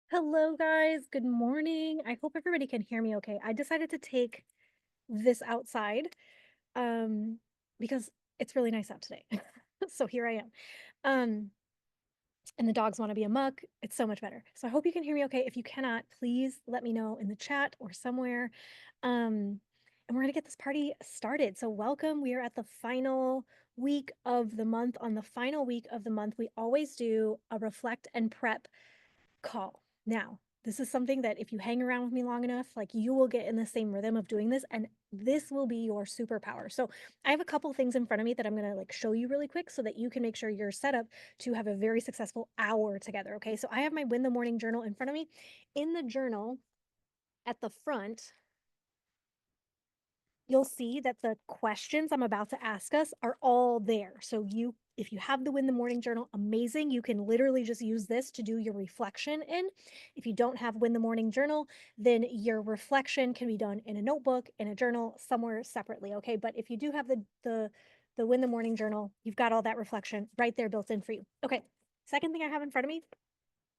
Hello, guys. Good morning. I hope everybody can hear me okay. I decided to take this outside um because it's really nice out today. So here I am. Um and the dogs want to be amok. It's so much better. So I hope you can hear me okay. If you cannot, please let me know in the chat or somewhere. And we're going to get this party started. So welcome. We are at the final week of the month. On the final week of the month, we always do a reflect and prep call. Now, this is something that if you hang around with me long enough, like you will get in the same rhythm of doing this, and this will be your superpower. So, I have a couple things in front of me that I'm going to like show you really quick so that you can make sure you're set up to have a very successful hour together. Okay. So, I have my Win the Morning journal in front of me. In the journal at the front, you'll see that the questions I'm about to ask us are all there. So if you have the Win the Morning journal, amazing. You can literally just use this to do your reflection in. If you don't have Win the Morning journal, then your reflection can be done in a notebook, in a journal, somewhere separately. Okay. But if you do have the Win the Morning journal, you've got all that reflection right there built in for you. Okay. Second thing I have in front of me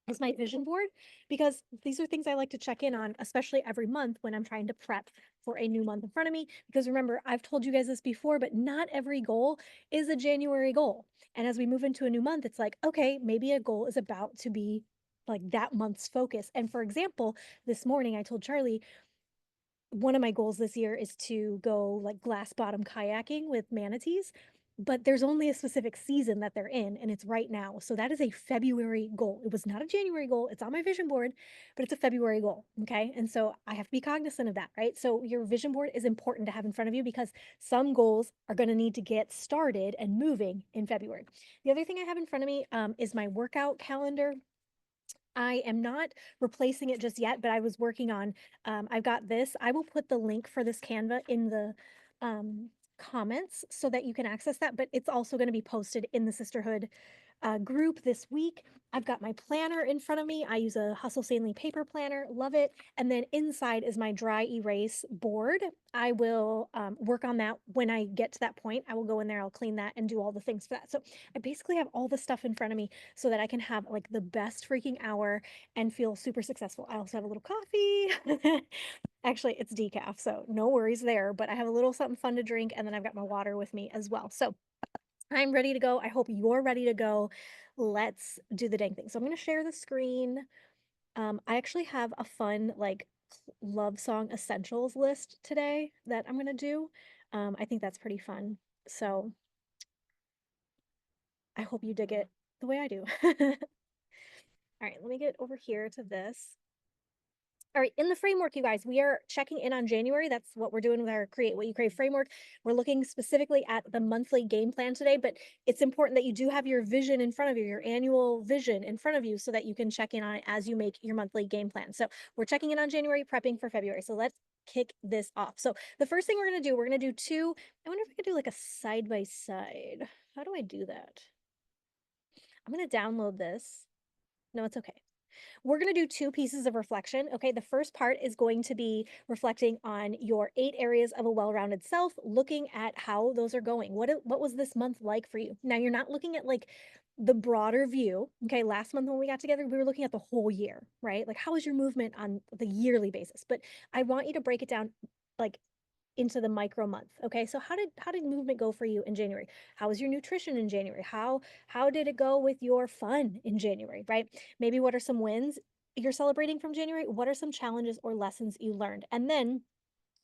is my vision board, because these are things I like to check in on, especially every month when I'm trying to prep for a new month in front of me. Because remember, I've told you guys this before, but not every goal is a January goal. And as we move into a new month, it's like, okay, maybe a goal is about to be like that month's focus. And for example, this morning I told Charlie, one of my goals this year is to go like glass bottom kayaking with manatees, but there's only a specific season that they're in, and it's right now. So that is a February goal. It was not a January goal. It's on my vision board, but it's a February goal. Okay. And so I have to be cognizant of that, right? So your vision board is important to have in front of you because some goals are going to need to get started and moving in February. The other thing I have in front of me is my workout calendar. I am not replacing it just yet, but I was working on, I've got this. I will put the link for this Canva in the comments so that you can access that, but it's also going to be posted in the Sisterhood group this week. I've got my planner in front of me. I use a Hustle Sanely paper planner, love it. And then inside is my dry erase board. I will work on that when I get to that point. I will go in there, I'll clean that and do all the things for that. So I basically have all the stuff in front of me so that I can have like the best freaking hour and feel super successful. I also have a little coffee. Actually, it's decaf, so no worries there, but I have a little something fun to drink, and then I've got my water with me as well. So I'm ready to go. I hope you're ready to go. Let's do the dang thing. So I'm going to share the screen. I actually have a fun like love song essentials list today that I'm going to do. I think that's pretty fun. So I hope you dig it the way I do. All right, let me get over here to this. All right, in the framework, you guys, we are checking in on January. That's what we're doing with our Create What You Crave framework. We're looking specifically at the monthly game plan today, but it's important that you do have your vision in front of you, your annual vision in front of you, so that you can check in on it as you make your monthly game plan. So we're checking in on January, prepping for February. So let's kick this off. So the first thing we're going to do two, I wonder if I could do like a side by side. How do I do that? I'm going to download this. No, it's okay. We're going to do two pieces of reflection. Okay, the first part is going to be reflecting on your 8 areas of a well-rounded self, looking at how those are going. What was this month like for you? Now, you're not looking at like the broader view. Okay, last month when we got together, we were looking at the whole year, right? Like how was your movement on the yearly basis? But I want you to break it down like into the micro month. Okay, so how did movement go for you in January? How was your nutrition in January? How did it go with your fun in January, right? Maybe what are some wins you're celebrating from January? What are some challenges or lessons you learned? And then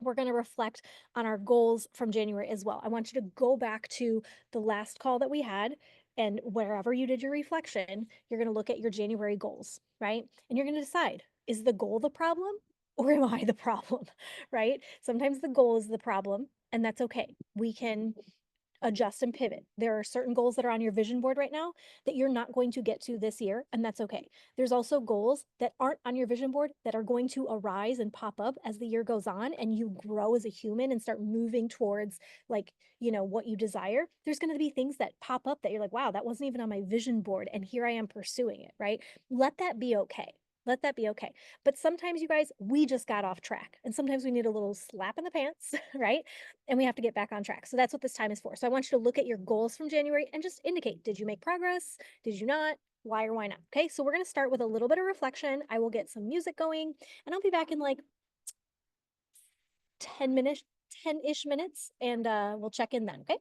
we're going to reflect on our goals from January as well. I want you to go back to the last call that we had, and wherever you did your reflection, you're going to look at your January goals, right? And you're going to decide, is the goal the problem or am I the problem, right? Sometimes the goal is the problem, and that's okay. We can adjust and pivot. There are certain goals that are on your vision board right now that you're not going to get to this year, and that's okay. There's also goals that aren't on your vision board that are going to arise and pop up as the year goes on and you grow as a human and start moving towards like, what you desire. There's going to be things that pop up that you're like, wow, that wasn't even on my vision board and here I am pursuing it, right? Let that be okay. Let that be okay. But sometimes, you guys, we just got off track. And sometimes we need a little slap in the pants, right? And we have to get back on track. So that's what this time is for. So I want you to look at your goals from January and just indicate, did you make progress? Did you not? Why or why not? Okay. So we're going to start with a little bit of reflection. I will get some music going and I'll be back in like 10 minutes, 10-ish minutes, and we'll check in then. Okay.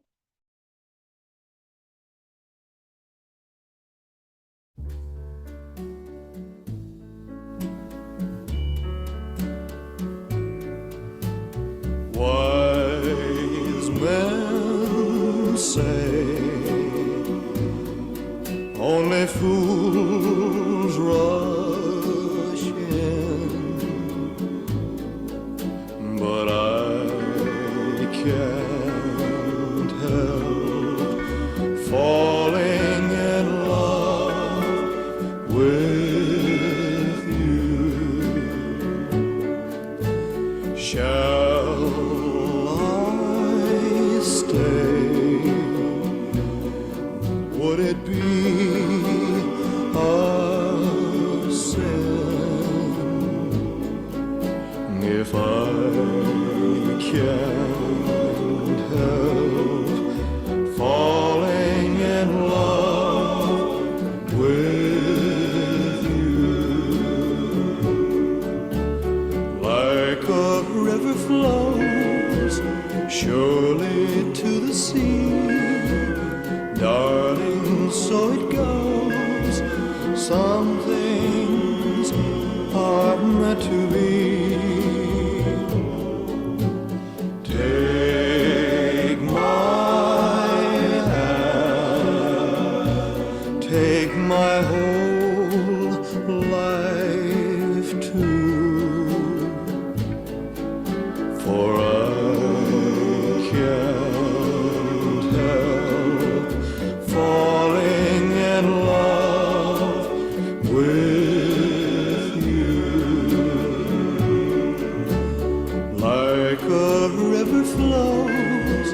Wise men say only fools rush in, but I can't help falling in love with you. Shall I stay? Would it be a sin if I can't help falling in love with you? Like a river flows surely to the sea, darling, so it goes. Some things are meant to be. Take my hand, take my whole life too, for I can't help falling in love with you. Like a river flows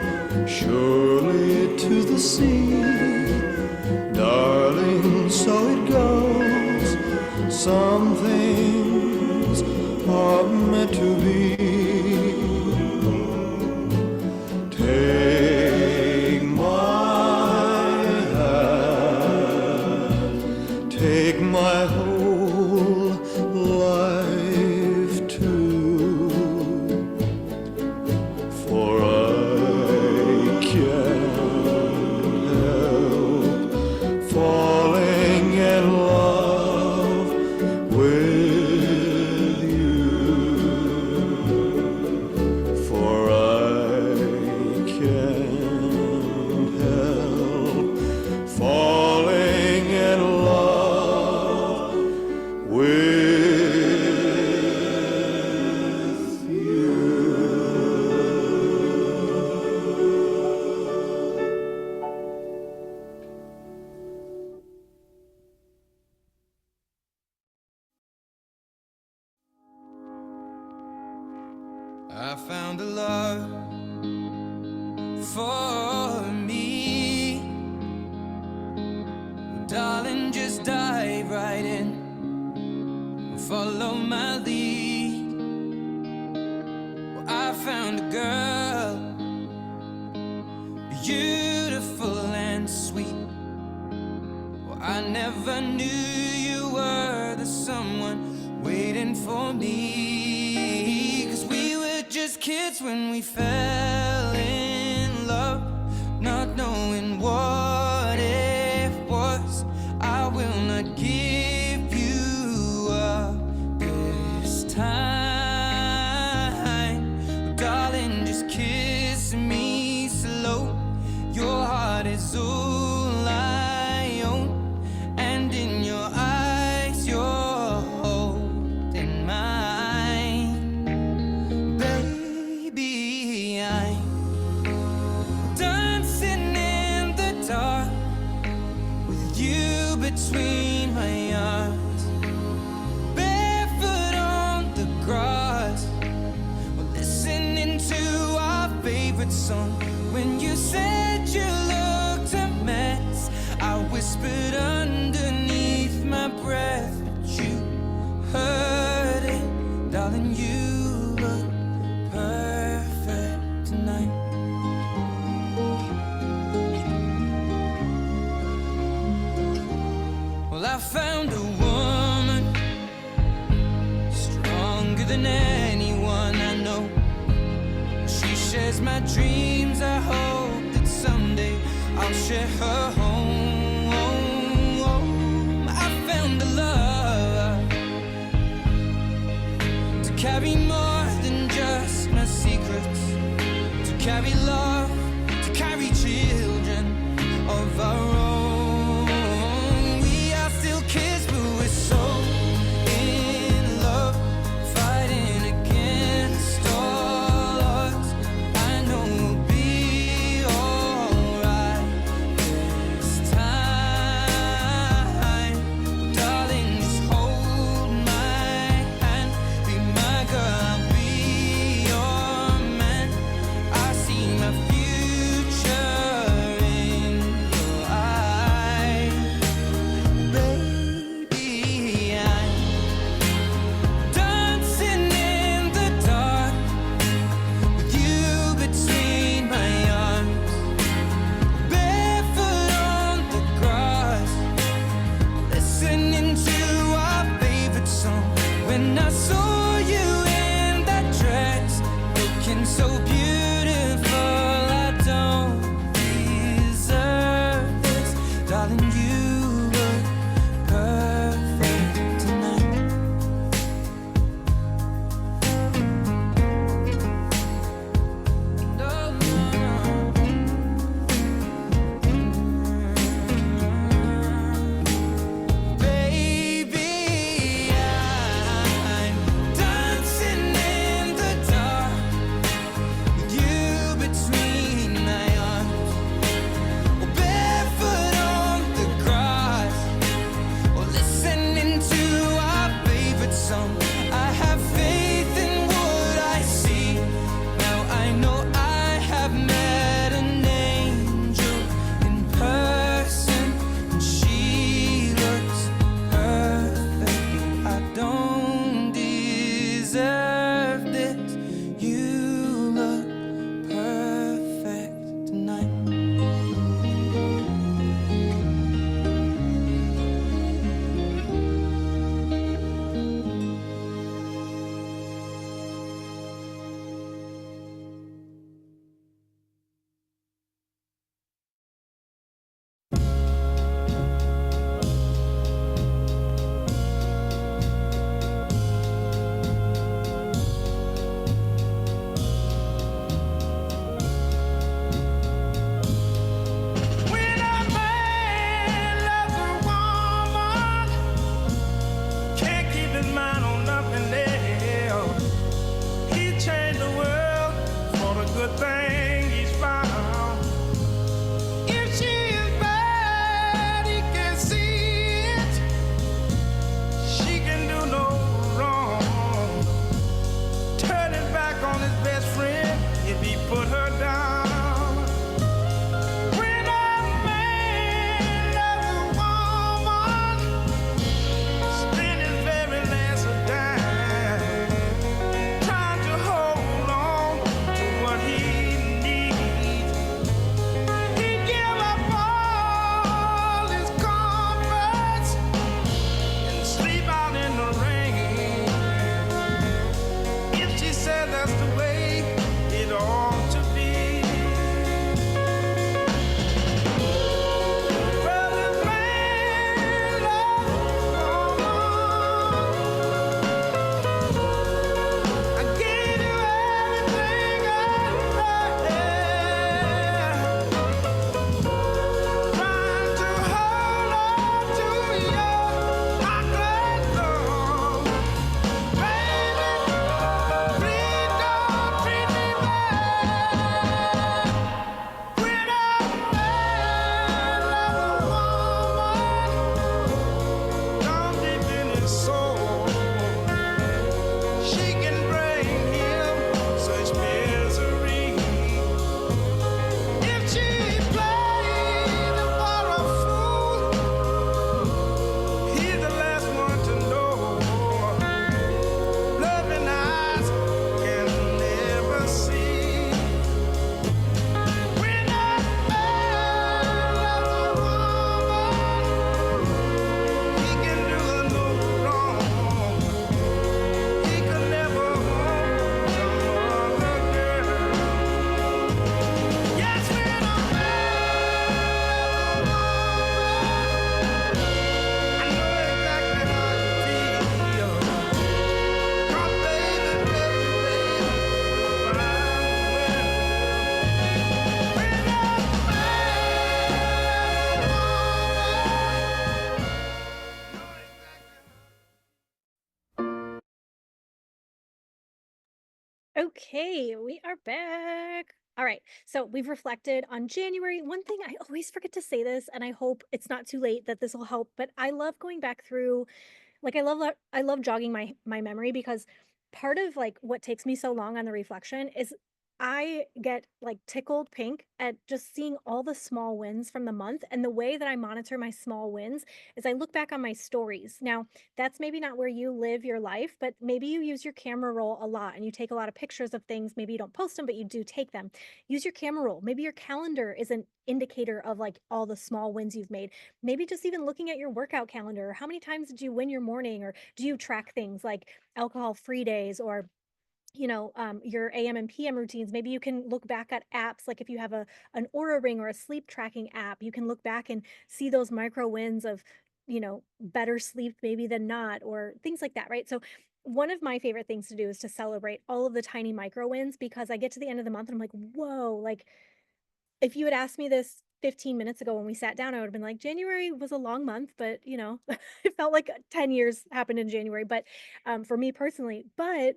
surely to the sea, darling, so it goes. Some things are meant to be. Take my hand, take my whole life too, for I can't help falling in love with you. For I can't help falling in love with you. I found a love for me. Darling, just dive right in, follow my lead. Well, I found a girl, beautiful and sweet. Well, I never knew you were the someone waiting for me. 'Cause we were just kids when we fell in love, not knowing what it was. I will not give you up this time. Darling, just kiss me slow. Your heart is all I own, and in your eyes you're holding mine. Baby, I'm dancing in the dark with you between my arms, barefoot on the grass. We're listening to our favorite song. When you said you looked a mess, I whispered underneath my breath, but you heard it, darling, you look perfect tonight. Well, I found a woman stronger than anyone I know. She shares my dreams. I hope that someday I'll share her home. I found a love to carry more than just my secrets, to carry love, to carry children of our own. We are still kids, but we're so in love, fighting against all odds. I know we'll be alright this time. Darling, just hold my hand, be my girl, I'll be your man. I see my future in your eyes. Baby, I'm dancing in the dark with you between my arms, barefoot on the grass, listening to our favorite song. When I saw you in that dress, looking so beautiful, I don't deserve this. Darling, you look perfect tonight. No, no, baby, I'm dancing in the dark with you Okay, we are back. All right. So we've reflected on January. One thing I always forget to say this, and I hope it's not too late that this will help, but I love going back through like I love jogging my memory because part of like what takes me so long on the reflection is I get like tickled pink at just seeing all the small wins from the month. And the way that I monitor my small wins is I look back on my stories. Now, that's maybe not where you live your life, but maybe you use your camera roll a lot and you take a lot of pictures of things. Maybe you don't post them, but you do take them. Use your camera roll. Maybe your calendar is an indicator of like all the small wins you've made. Maybe just even looking at your workout calendar. How many times did you win your morning? Or do you track things like alcohol free days or your AM and PM routines? Maybe you can look back at apps, like if you have an Aura Ring or a sleep tracking app, you can look back and see those micro wins of, better sleep maybe than not, or things like that, right? So one of my favorite things to do is to celebrate all of the tiny micro wins because I get to the end of the month and I'm like, whoa, like if you had asked me this 15 minutes ago when we sat down, I would have been like, January was a long month, but it felt like 10 years happened in January. But for me personally, but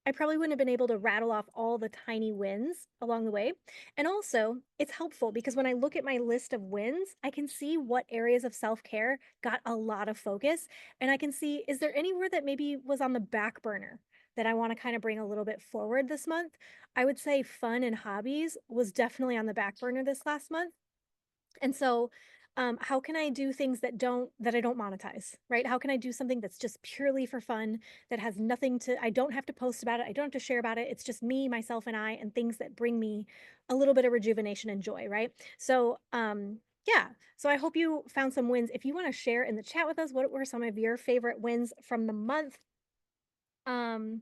I probably wouldn't have been able to rattle off all the tiny wins along the way. And also, it's helpful because when I look at my list of wins, I can see what areas of self care got a lot of focus. And I can see, is there anywhere that maybe was on the back burner that I want to kind of bring a little bit forward this month? I would say fun and hobbies was definitely on the back burner this last month. And so, how can I do things that I don't monetize, right? How can I do something that's just purely for fun, that has nothing to, I don't have to post about it, I don't have to share about it. It's just me, myself, and I, and things that bring me a little bit of rejuvenation and joy, right? So, yeah. So I hope you found some wins. If you want to share in the chat with us, what were some of your favorite wins from the month? Um,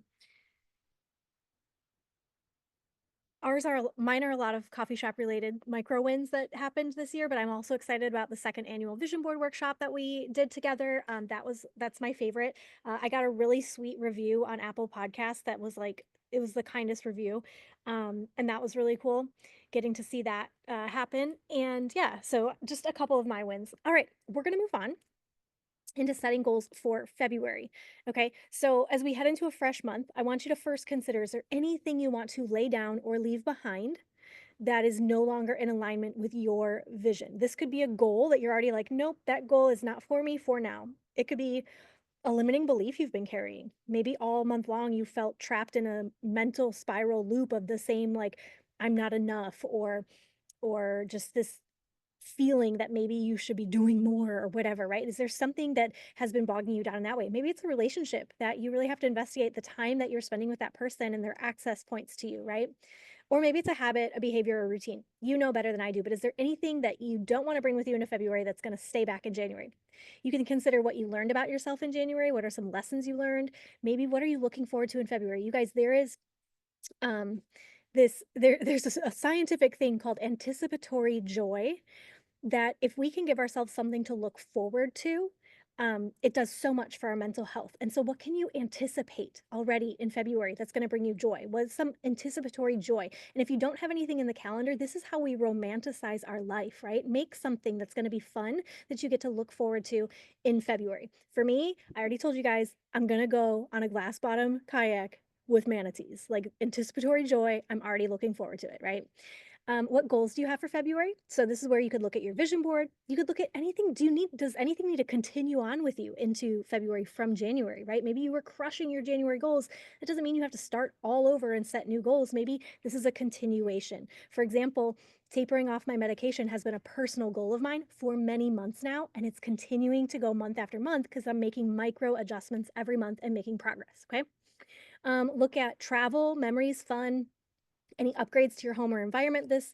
Mine are a lot of coffee shop related micro wins that happened this year, but I'm also excited about the second annual vision board workshop that we did together. That's my favorite. I got a really sweet review on Apple Podcasts that was like, it was the kindest review. And that was really cool getting to see that happen. And yeah, so just a couple of my wins. All right, we're going to move on into setting goals for February. Okay, so as we head into a fresh month, I want you to first consider, is there anything you want to lay down or leave behind that is no longer in alignment with your vision? This could be a goal that you're already like, nope, that goal is not for me for now. It could be a limiting belief you've been carrying. Maybe all month long you felt trapped in a mental spiral loop of the same, like, I'm not enough, or just this feeling that maybe you should be doing more or whatever, right? Is there something that has been bogging you down in that way? Maybe it's a relationship that you really have to investigate the time that you're spending with that person and their access points to you, right? Or maybe it's a habit, a behavior, or a routine. You know better than I do, but is there anything that you don't want to bring with you into February that's going to stay back in January? You can consider what you learned about yourself in January. What are some lessons you learned? Maybe what are you looking forward to in February? You guys, there is um there's a scientific thing called anticipatory joy, that if we can give ourselves something to look forward to, it does so much for our mental health. And so, what can you anticipate already in February that's going to bring you joy? What's some anticipatory joy? And if you don't have anything in the calendar, this is how we romanticize our life, right? Make something that's going to be fun that you get to look forward to in February. For me, I already told you guys, I'm going to go on a glass bottom kayak with manatees, like anticipatory joy. I'm already looking forward to it, right? What goals do you have for February? So this is where you could look at your vision board. You could look at anything. Does anything need to continue on with you into February from January, right? Maybe you were crushing your January goals. That doesn't mean you have to start all over and set new goals. Maybe this is a continuation. For example, tapering off my medication has been a personal goal of mine for many months now, and it's continuing to go month after month because I'm making micro adjustments every month and making progress. Okay. Look at travel, memories, fun, any upgrades to your home or environment this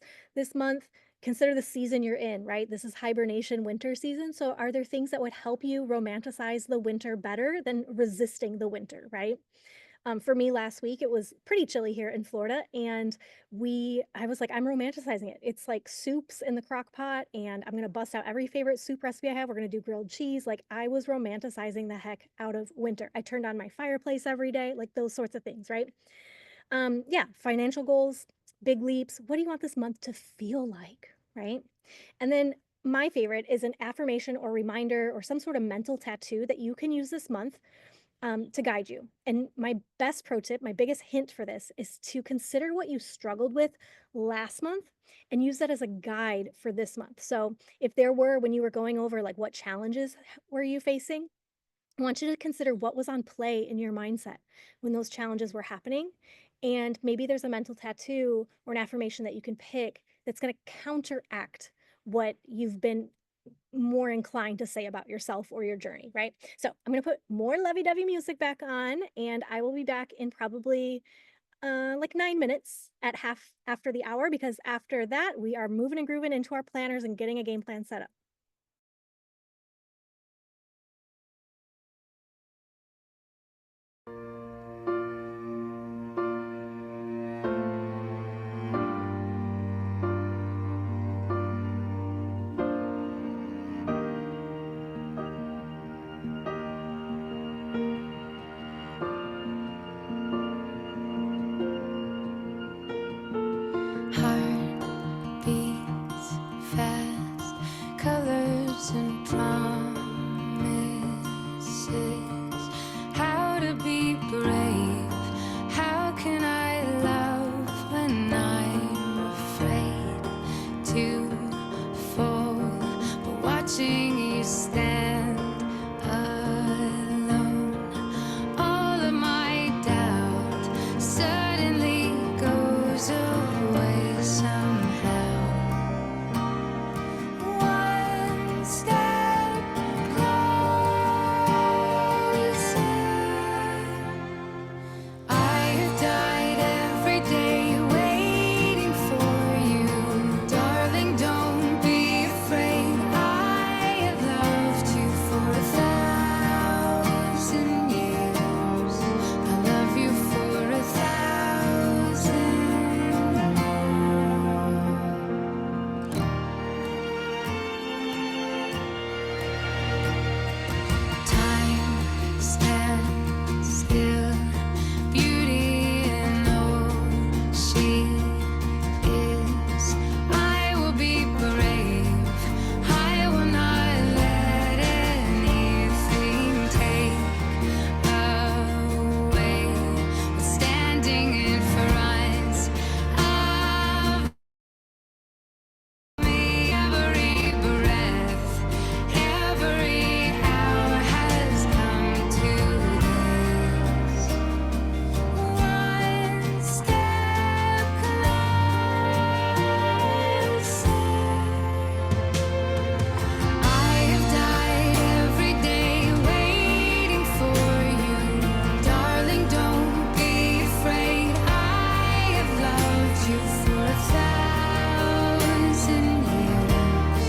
month. Consider the season you're in, right? This is hibernation winter season. So are there things that would help you romanticize the winter better than resisting the winter, right? For me last week, it was pretty chilly here in Florida, and I was like, I'm romanticizing it. It's like soups in the crock pot, and I'm gonna bust out every favorite soup recipe I have. We're gonna do grilled cheese. Like, I was romanticizing the heck out of winter. I turned on my fireplace every day, like those sorts of things, right? Yeah, financial goals, big leaps. What do you want this month to feel like, right? And then my favorite is an affirmation or reminder or some sort of mental tattoo that you can use this month to guide you. And my best pro tip, my biggest hint for this is to consider what you struggled with last month and use that as a guide for this month. So if there were, when you were going over like what challenges were you facing, I want you to consider what was on play in your mindset when those challenges were happening. And maybe there's a mental tattoo or an affirmation that you can pick that's going to counteract what you've been more inclined to say about yourself or your journey, right? So I'm going to put more lovey-dovey music back on, and I will be back in probably like 9 minutes at half after the hour, because after that, we are moving and grooving into our planners and getting a game plan set up. Heart beats fast, colors and promises. How to be brave? How can I love when I'm afraid to fall? But watching you stand alone, all of my doubt suddenly goes away somehow. One step closer. I have died every day waiting for you. Darling, don't be afraid. I have loved you for 1,000 years. I love you for 1,000 more. Time stands still. Beauty in all she is. I will be brave. I will not let anything take away what's standing in front of me. Every breath, every hour has come to this. One step closer. I have died every day waiting for you. Darling, don't be afraid. I have loved you for 1,000 years.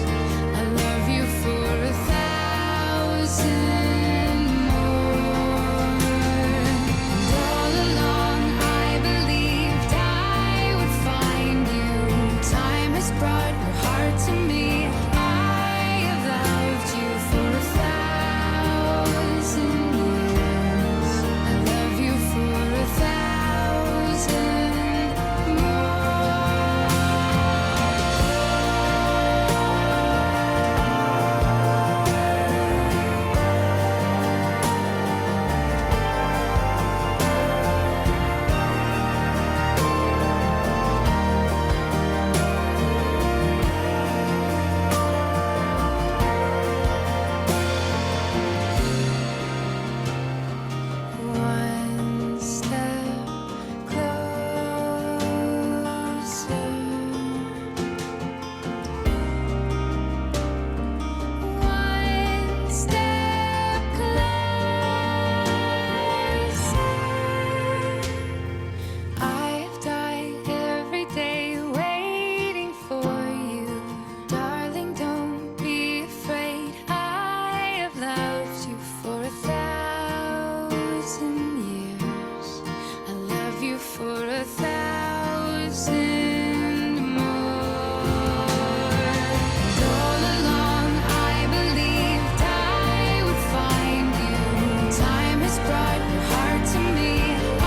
I love you for 1,000 more. And all along I believed I would find you. Time has brought your heart to me. I have loved you for 1,000 years. I love you for 1,000 One step closer. One step closer. I have died every day waiting for you. Darling, don't be afraid. I have loved you for 1,000 years. I love you for 1,000 more. And all along I believed I would find you. Time has brought your heart to me. I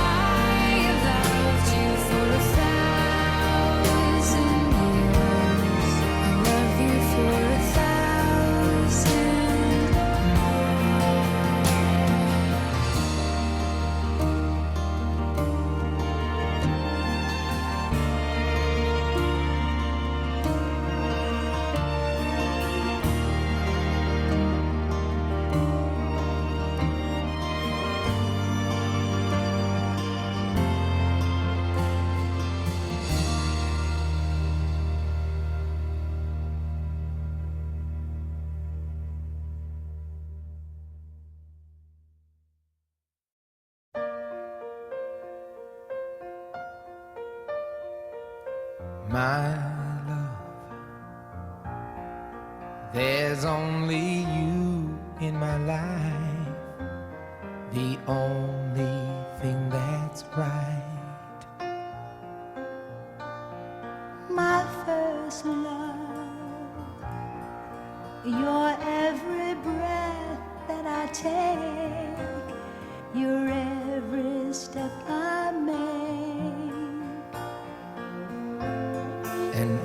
have loved you for 1,000 years. I love you for 1,000 more. my love. There's only you in my life, the only thing that's right. My first love, your every breath that I take, your every step I make. And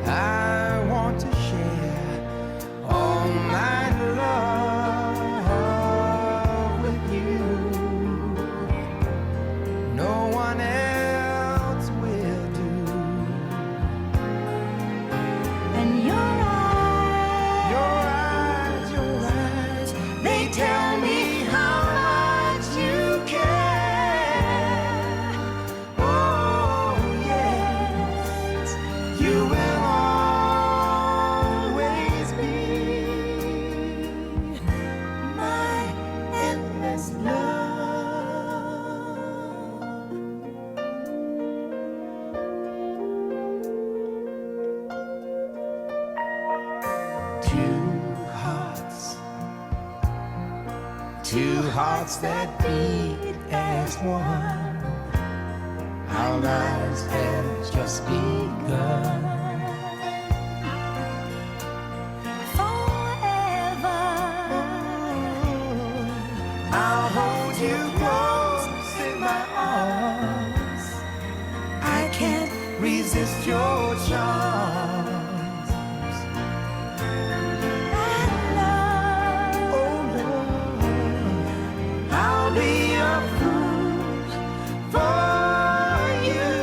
I want to share all my love with you. No one else will do. And your eyes, they tell me how much you care. Oh, yes, you will always be my endless love. Two hearts that beat as one. Our lives have just begun. Forever, I'll hold you close in my arms. I can't resist your charms. Oh, love, I'll be a fool for you,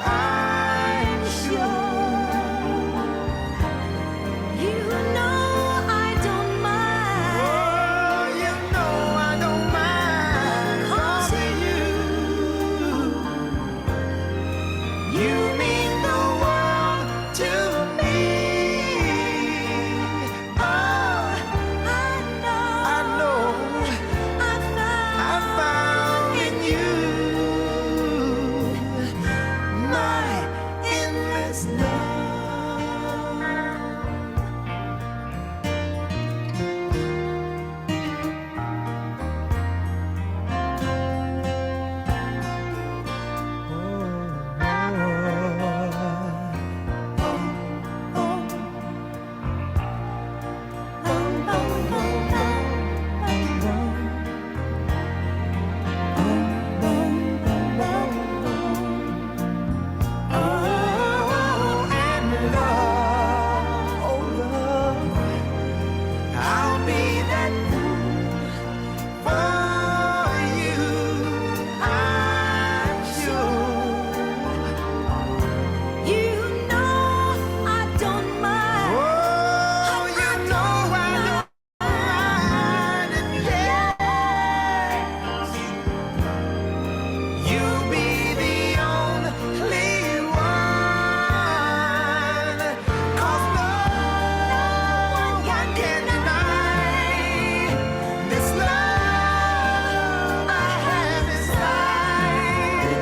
I'm sure. you know I don't mind. Oh, you know I don't mind causing you. You mean the world to me. Oh, I know I found in you my endless love. I'll be that fool for you, I'm sure. you know I don't mind. Oh, you know I don't mind, and yes, you'll be the only one. 'Cause no one can deny this love I have inside,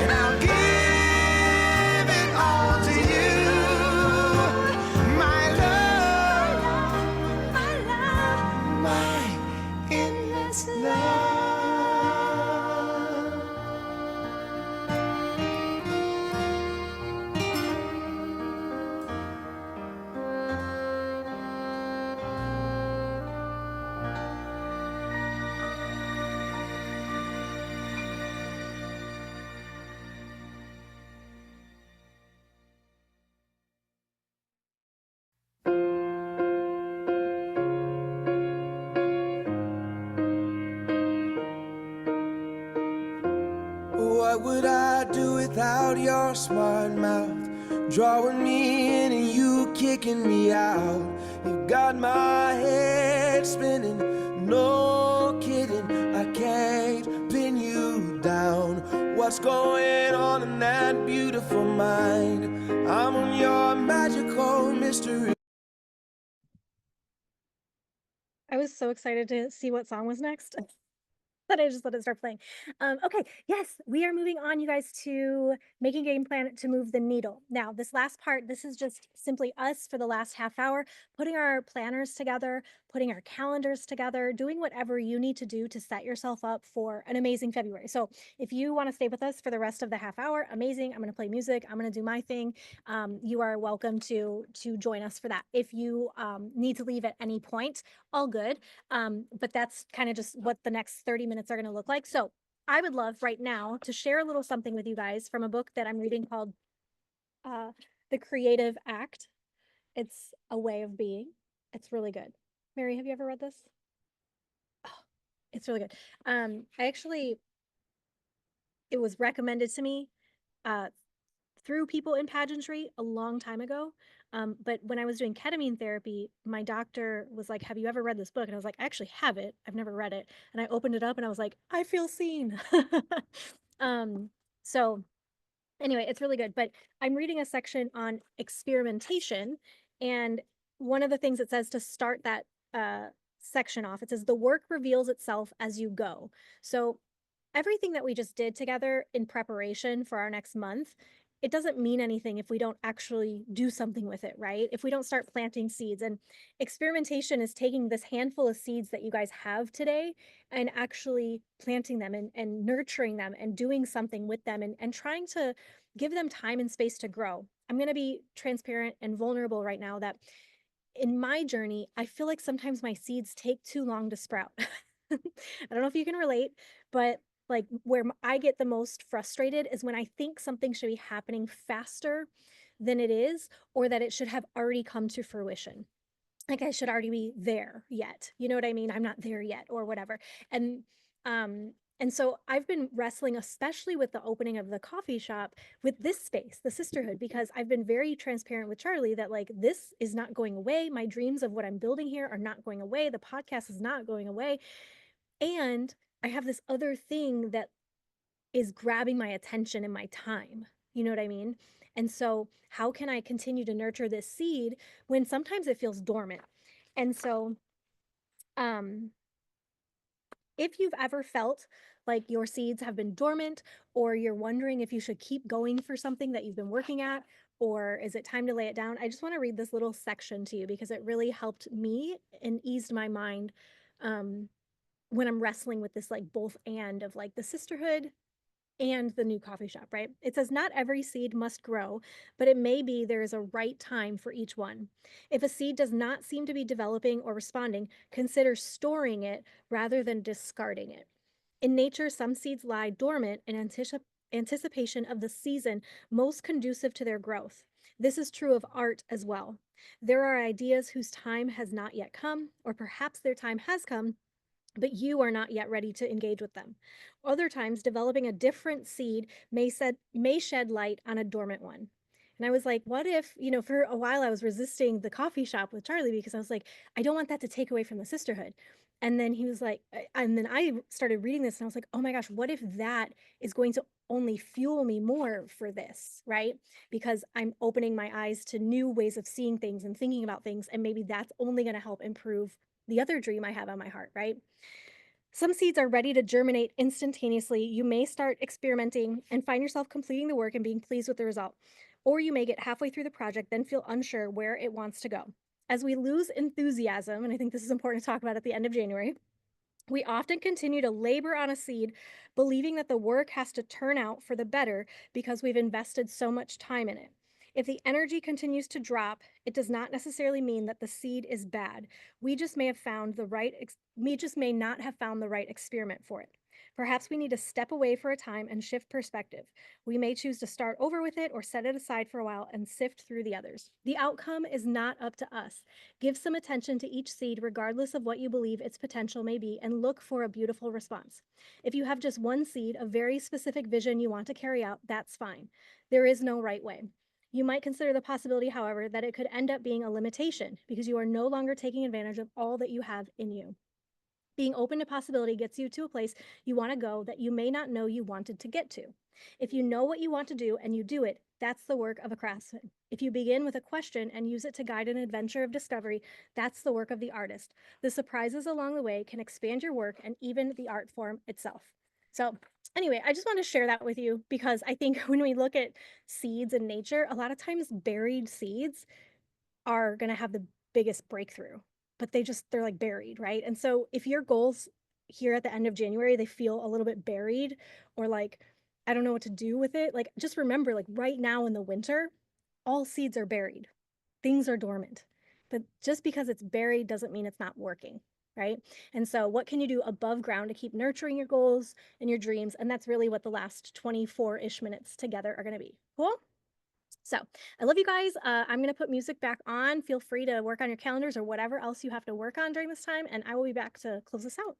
and I'll give it all to you, my love, my endless love. What would I do without your smart mouth? Drawing me in and you kicking me out. You got my head spinning, no kidding. I can't pin you down. What's going on in that beautiful mind? I'm on your magical mystery. I was so excited to see what song was next. Then I just let it start playing. Okay, yes, we are moving on, you guys, to making a game plan to move the needle. Now, this last part, this is just simply us for the last half hour, putting our planners together, putting our calendars together, doing whatever you need to do to set yourself up for an amazing February. So, if you want to stay with us for the rest of the half hour, amazing. I'm going to play music. I'm going to do my thing. You are welcome to join us for that. If you need to leave at any point, all good. But that's kind of just what the next 30 minutes are going to look like. So I would love right now to share a little something with you guys from a book that I'm reading called uh, The Creative Act. It's a way of being. It's really good. Mary, have you ever read this? Oh, it's really good. I actually, it was recommended to me uh, through people in pageantry a long time ago. But when I was doing ketamine therapy, my doctor was like, "Have you ever read this book?" And I was like, "I actually have it. I've never read it." And I opened it up and I was like, "I feel seen." um, so anyway, it's really good. But I'm reading a section on experimentation, and one of the things it says to start that section off, it says the work reveals itself as you go. So everything that we just did together in preparation for our next month, it doesn't mean anything if we don't actually do something with it, right? If we don't start planting seeds. And experimentation is taking this handful of seeds that you guys have today and actually planting them and nurturing them and doing something with them and trying to give them time and space to grow. I'm going to be transparent and vulnerable right now that in my journey, I feel like sometimes my seeds take too long to sprout. I don't know if you can relate, but like where I get the most frustrated is when I think something should be happening faster than it is, or that it should have already come to fruition. Like I should already be there yet. You know what I mean? I'm not there yet, or whatever. And um and so I've been wrestling, especially with the opening of the coffee shop, with this space, the sisterhood, because I've been very transparent with Charlie that like this is not going away. My dreams of what I'm building here are not going away. The podcast is not going away. And I have this other thing that is grabbing my attention and my time. You know what I mean? And so, how can I continue to nurture this seed when sometimes it feels dormant? And so, um, if you've ever felt like your seeds have been dormant, or you're wondering if you should keep going for something that you've been working at, or is it time to lay it down? I just want to read this little section to you because it really helped me and eased my mind um, when I'm wrestling with this like both and of like the sisterhood and the new coffee shop, right? It says, not every seed must grow, but it may be there is a right time for each one. If a seed does not seem to be developing or responding, consider storing it rather than discarding it. In nature, some seeds lie dormant in anticipation of the season most conducive to their growth. This is true of art as well. There are ideas whose time has not yet come, or perhaps their time has come, but you are not yet ready to engage with them. Other times, developing a different seed may shed light on a dormant one. And I was like, what if, for a while I was resisting the coffee shop with Charlie because I was like, I don't want that to take away from the sisterhood. And then he was like, and then I started reading this and I was like, oh my gosh, what if that is going to only fuel me more for this, right? Because I'm opening my eyes to new ways of seeing things and thinking about things. And maybe that's only going to help improve the other dream I have on my heart, right? Some seeds are ready to germinate instantaneously. You may start experimenting and find yourself completing the work and being pleased with the result. Or you may get halfway through the project, then feel unsure where it wants to go. As we lose enthusiasm, and I think this is important to talk about at the end of January, we often continue to labor on a seed, believing that the work has to turn out for the better because we've invested so much time in it. If the energy continues to drop, it does not necessarily mean that the seed is bad. We just may have found the right we just may not have found the right experiment for it. Perhaps we need to step away for a time and shift perspective. We may choose to start over with it or set it aside for a while and sift through the others. The outcome is not up to us. Give some attention to each seed, regardless of what you believe its potential may be, and look for a beautiful response. If you have just one seed, a very specific vision you want to carry out, that's fine. There is no right way. You might consider the possibility, however, that it could end up being a limitation because you are no longer taking advantage of all that you have in you. Being open to possibility gets you to a place you want to go that you may not know you wanted to get to. If you know what you want to do and you do it, that's the work of a craftsman. If you begin with a question and use it to guide an adventure of discovery, that's the work of the artist. The surprises along the way can expand your work and even the art form itself. So, anyway, I just want to share that with you because I think when we look at seeds in nature, a lot of times buried seeds are going to have the biggest breakthrough, but they're like buried, right? And so if your goals here at the end of January, they feel a little bit buried or like, I don't know what to do with it. Like, just remember, like right now in the winter, all seeds are buried, things are dormant. But just because it's buried doesn't mean it's not working, right? And so, what can you do above ground to keep nurturing your goals and your dreams? And that's really what the last 24 ish minutes together are going to be. Cool? So, I love you guys. I'm going to put music back on. Feel free to work on your calendars or whatever else you have to work on during this time. And I will be back to close this out.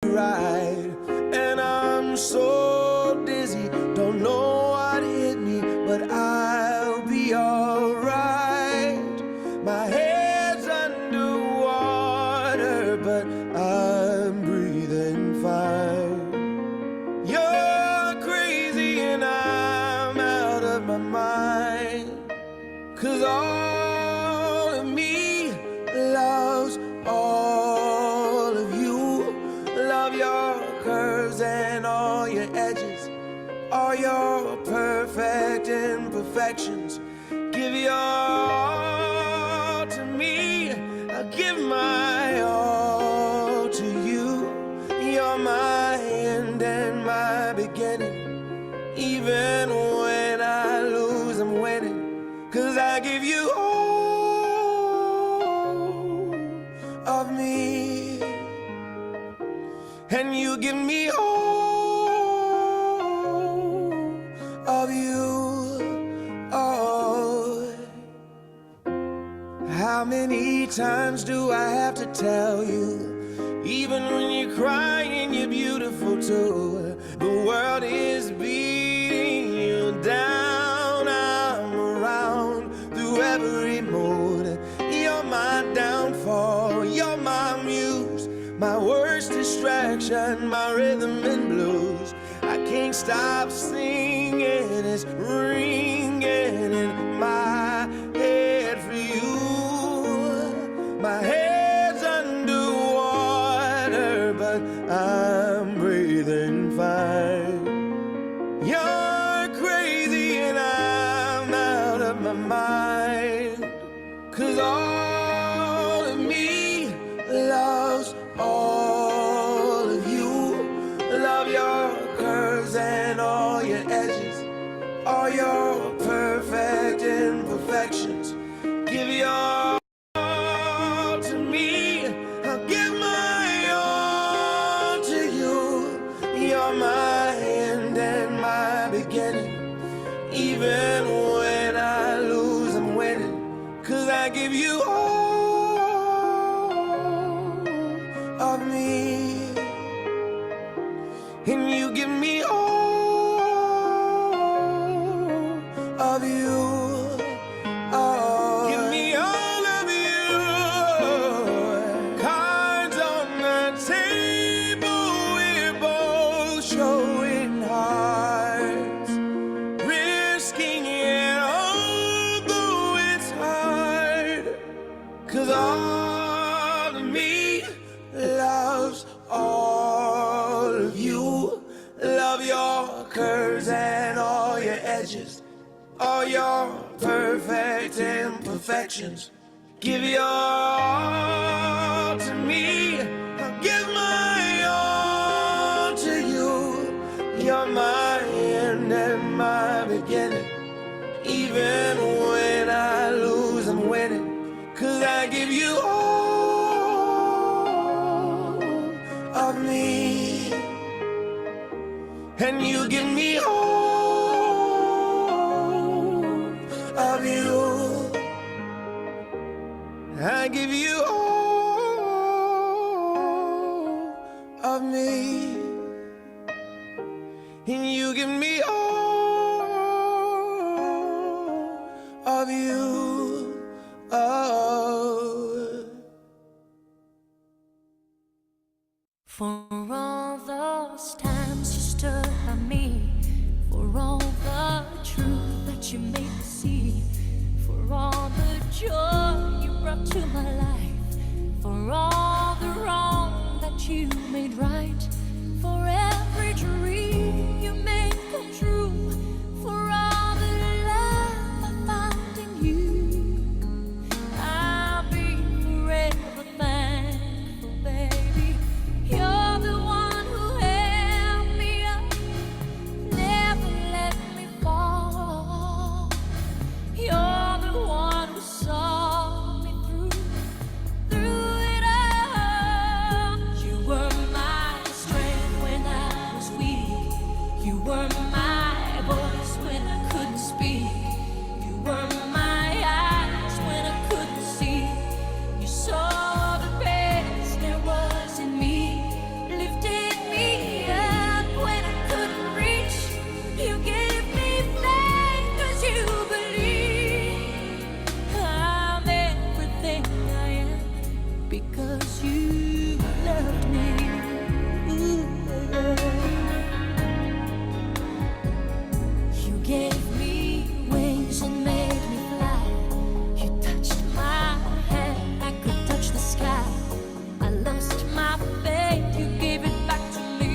Right, and I'm so dizzy, don't know what hit me, but I'll be alright. My head's underwater, but I'm breathing fine. You're crazy and I'm out of my mind, 'cause all of me loves all of you. Love your curves and all your edges, all your perfect imperfections. Give your all to me, I'll give my all to you. You're my end and my beginning. Even when I lose, I'm winning, 'cause I give you all of me, and you give me all of you. Oh, how many times do I have to tell you? Even when you're crying, you're beautiful too. The world is beating you down. I'm around through every mood. You're my downfall, you're my muse, my worst distraction, my rhythm and blues. I can't stop singing, it's ringing in my head for you. My head's underwater, but I'm breathing fine. You're crazy and I'm out of my mind, 'cause all of me loves all of you. Love your curves and all your edges, all your perfect imperfections. Give your all to me, I'll give my all to you. You're my end and my beginning. Even when I lose, I'm winning, 'cause I give you all of me, and you give me all of you. Oh, give me all of you. Cards on the table, we're both showing hearts, risking it although it's hard, 'cause all of me loves all of you. Love your curves and all your edges, all your perfect imperfections. Give your all to me, I'll give my all to you. You're my end and my beginning. Even when I lose, I'm winning, 'cause I give you all of me, and you give me all of you. I give you all of me, and you give me all of you. For all those times you stood by me, for all the truth that you made me see, for all the joy you brought to my life, for all the wrong that you made right, for every dream you made come true, for all the love I found in you, I'll be forever thankful, baby. You're the one who held me up, never let me fall. You're the one who saw me through it all. You were my strength when I was weak. You were my voice when I couldn't speak. You were my eyes when I couldn't see. You saw the best there was in me, lifted me up when I couldn't reach. You gave me faith 'cause you believe I'm everything I am because you loved me. You gave me wings and made me fly. You touched my hand, I could touch the sky. I lost my faith, you gave it back to me.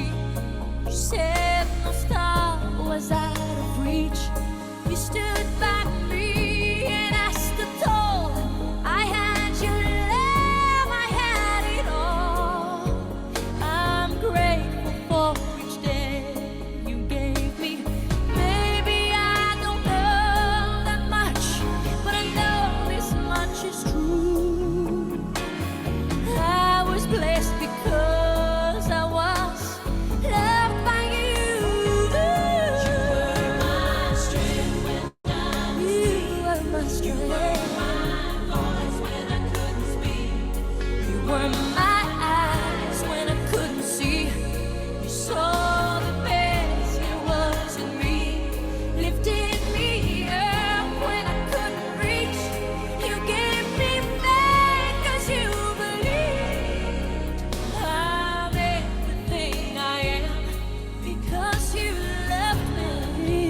You said no star was out of reach. You stood by me and I stood tall. I had your love, I had it all. I'm grateful for each day you gave me. Maybe I don't know that much, but I know this much is true. I was blessed because I was loved by you. You were my strength when I was weak. You were my strength. You were my voice when I couldn't speak. You were my eyes when I couldn't see. You saw the best there was in me, lifted me up when I couldn't reach. You gave me faith 'cause you believed I'm everything I am because you loved me.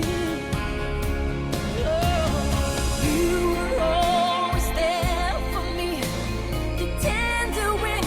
Oh, you were always there for me, the tender when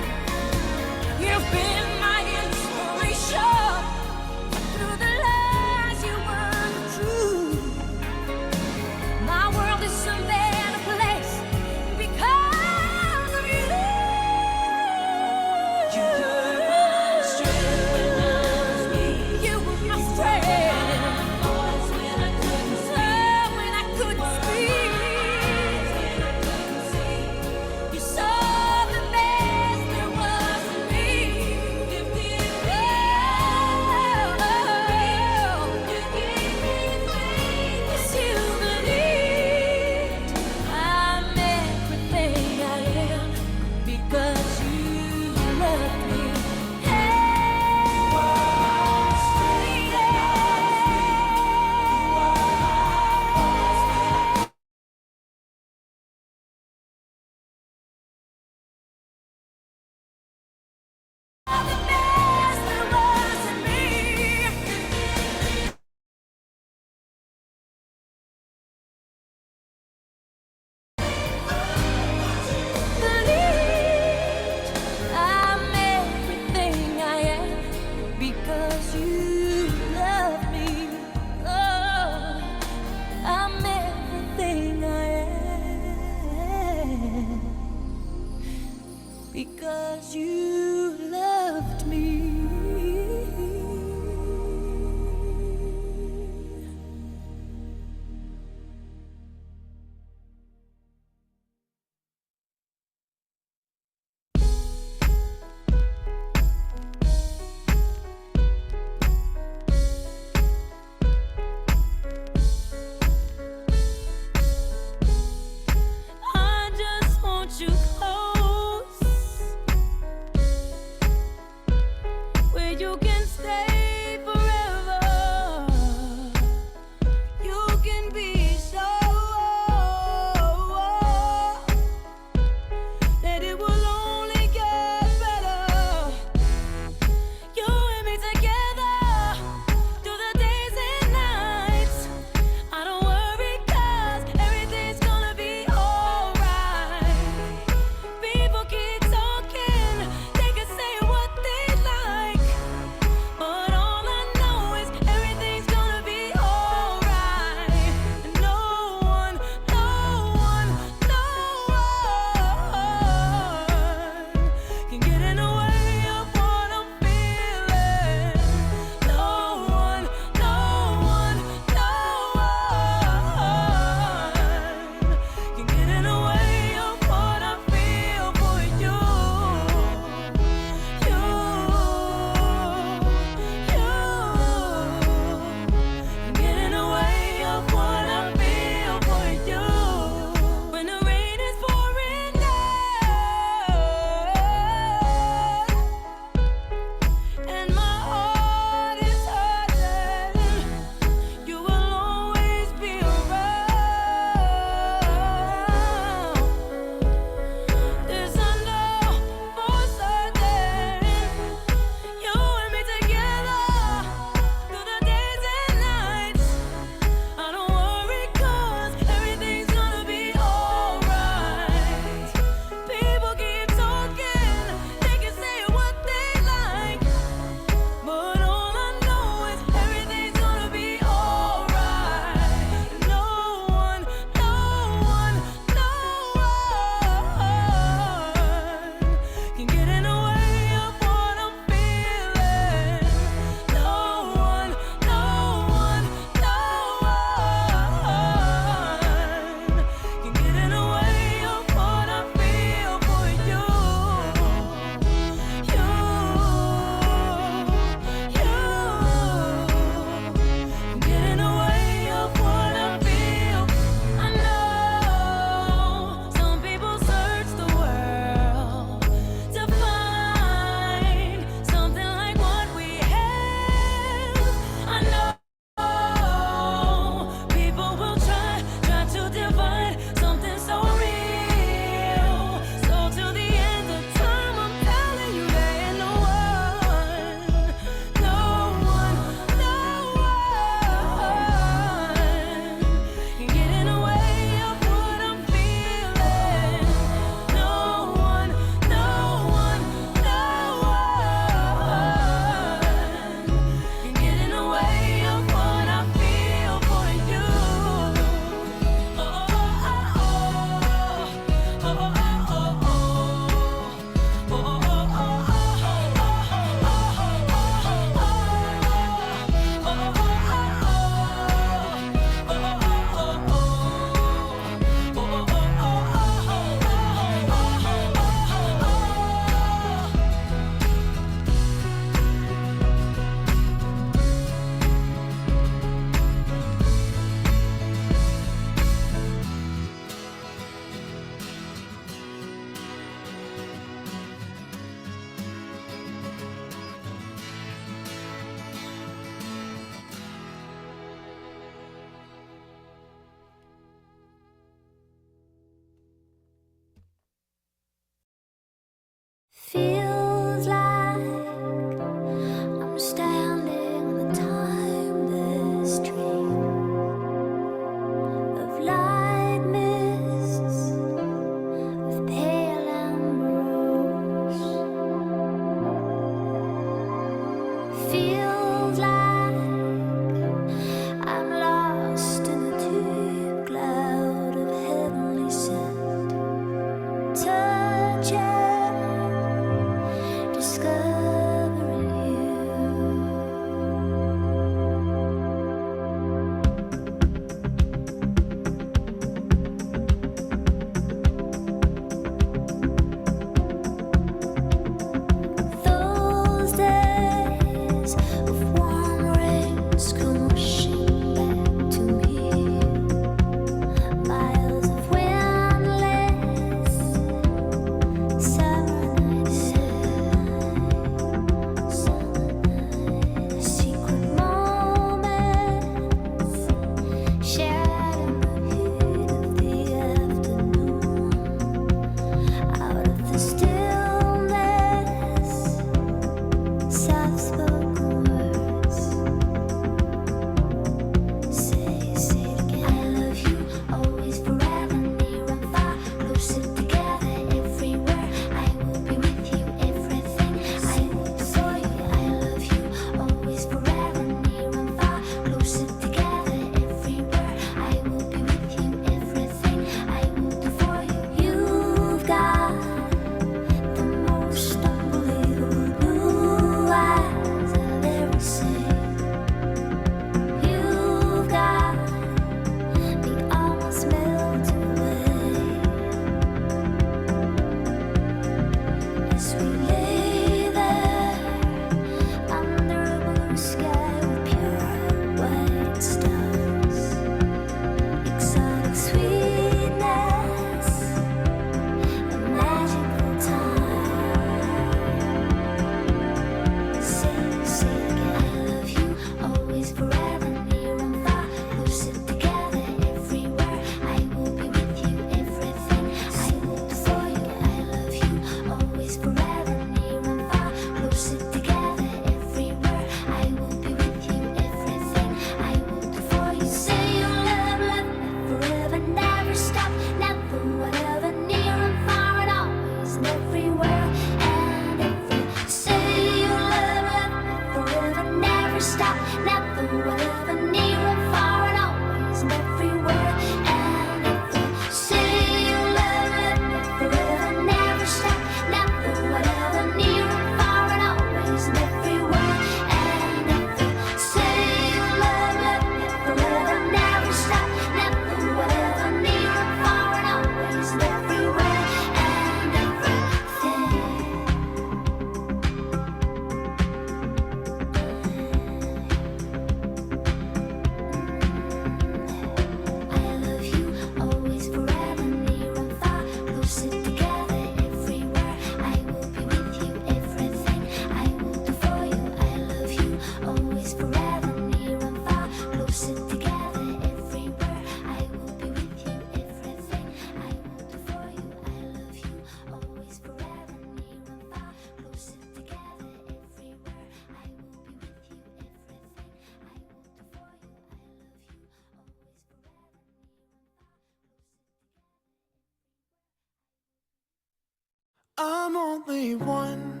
only one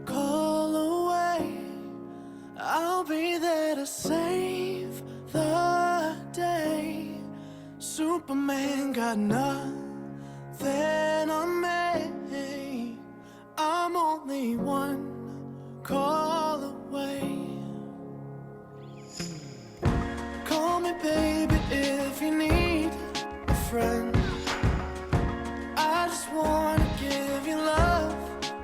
call away. I'll be there to save the day. Superman got nothing on me. I'm only one call away. Call me baby if you need a friend. I just wanna give you love.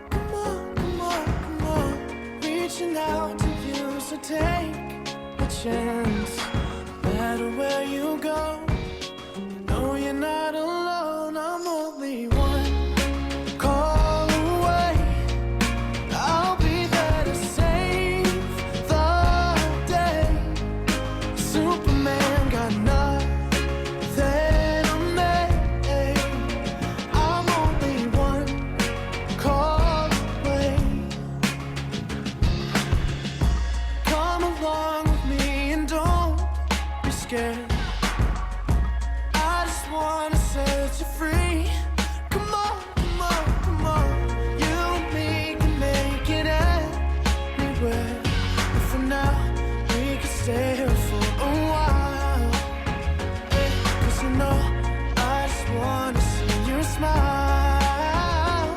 Come on, come on, come on. Reaching out to you, so take a chance. No matter where you go, you know you're not alone. I'm only one call away. I'll be there to save the day. Superman got nothing on me. I'm only one call away. Come along with me and don't be scared. I just wanna set you free. Come on, come on, come on. You and me can make it anywhere. But for now, we can stay here for a while. Hey, 'cause you know, I just wanna see you smile.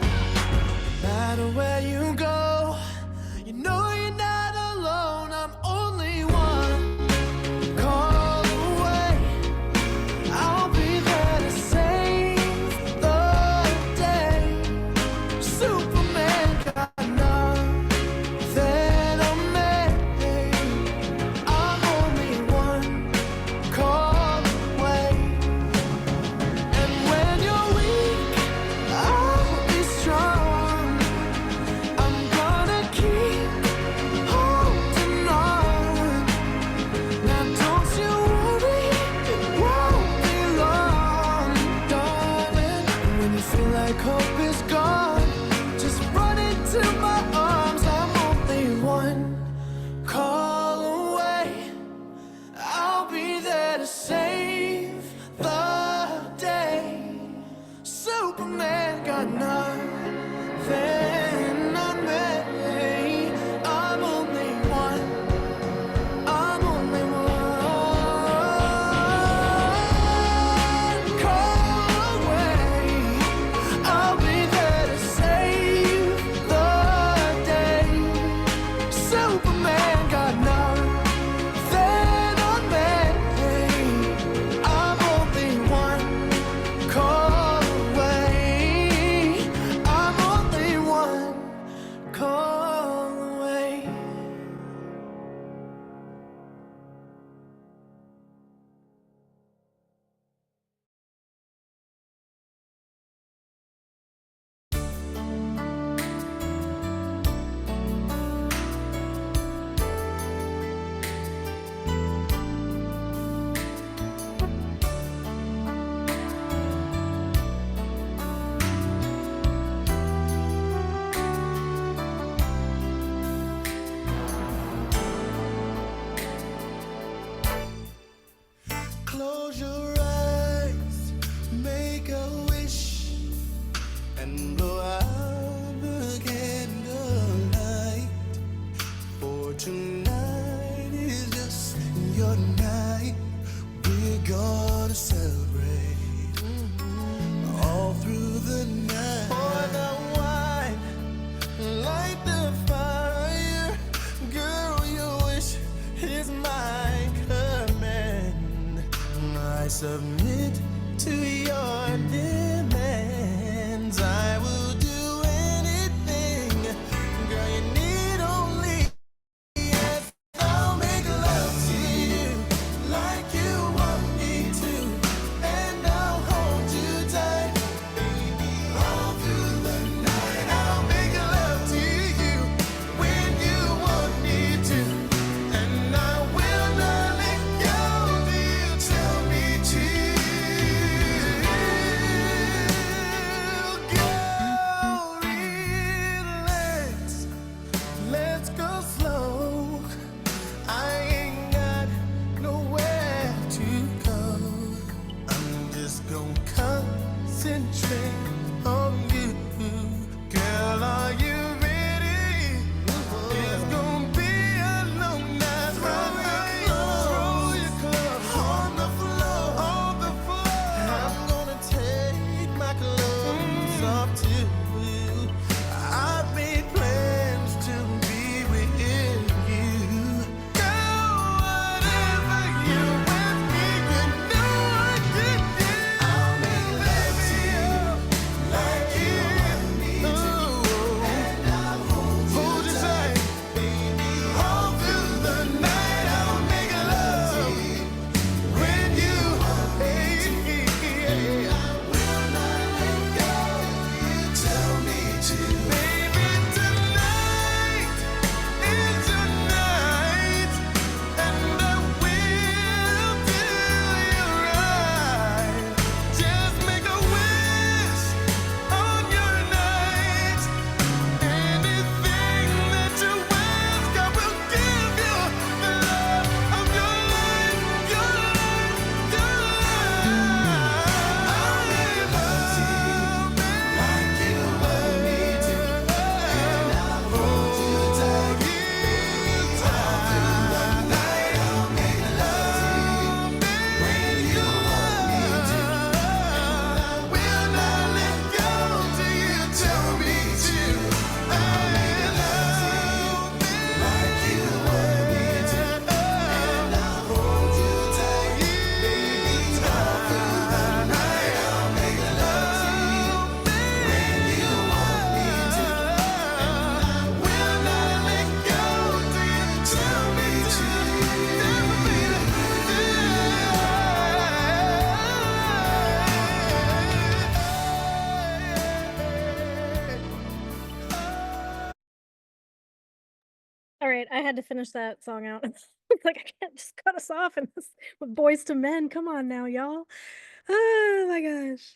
No matter where you go, you know you're not alone. I'm only one call away. I'll be there to save the day. Superman got nothing on me. I'm only one call away. And when you're weak, I'll be strong. I'm gonna keep holding on. Now don't you worry, it won't be long, darling. And when you feel like hope is gone, just run into my arms. I'm only one call away. I'll be there to save the day. Superman got nothing on me. I'm only one. I'm only one call away. I'll be there to save the day. Superman got nothing on me. I'm only one call away. I'm only one call away. Close your eyes, make a wish, and blow out the candlelight. For tonight is just your night. We're gonna celebrate all through the night. Pour the wine, light the fire. Girl, your wish is my command. I submit to your demands. I will do anything. Girl, you need only yes. I'll make love to you like you want me to, and I'll hold you tight, baby, all through the night. I'll make love to you when you want me to, and I will not let go till you tell me to. All right, I had to finish that song out. It's like, I can't just cut us off and this with Boys to Men. Come on now, y'all. Oh my gosh.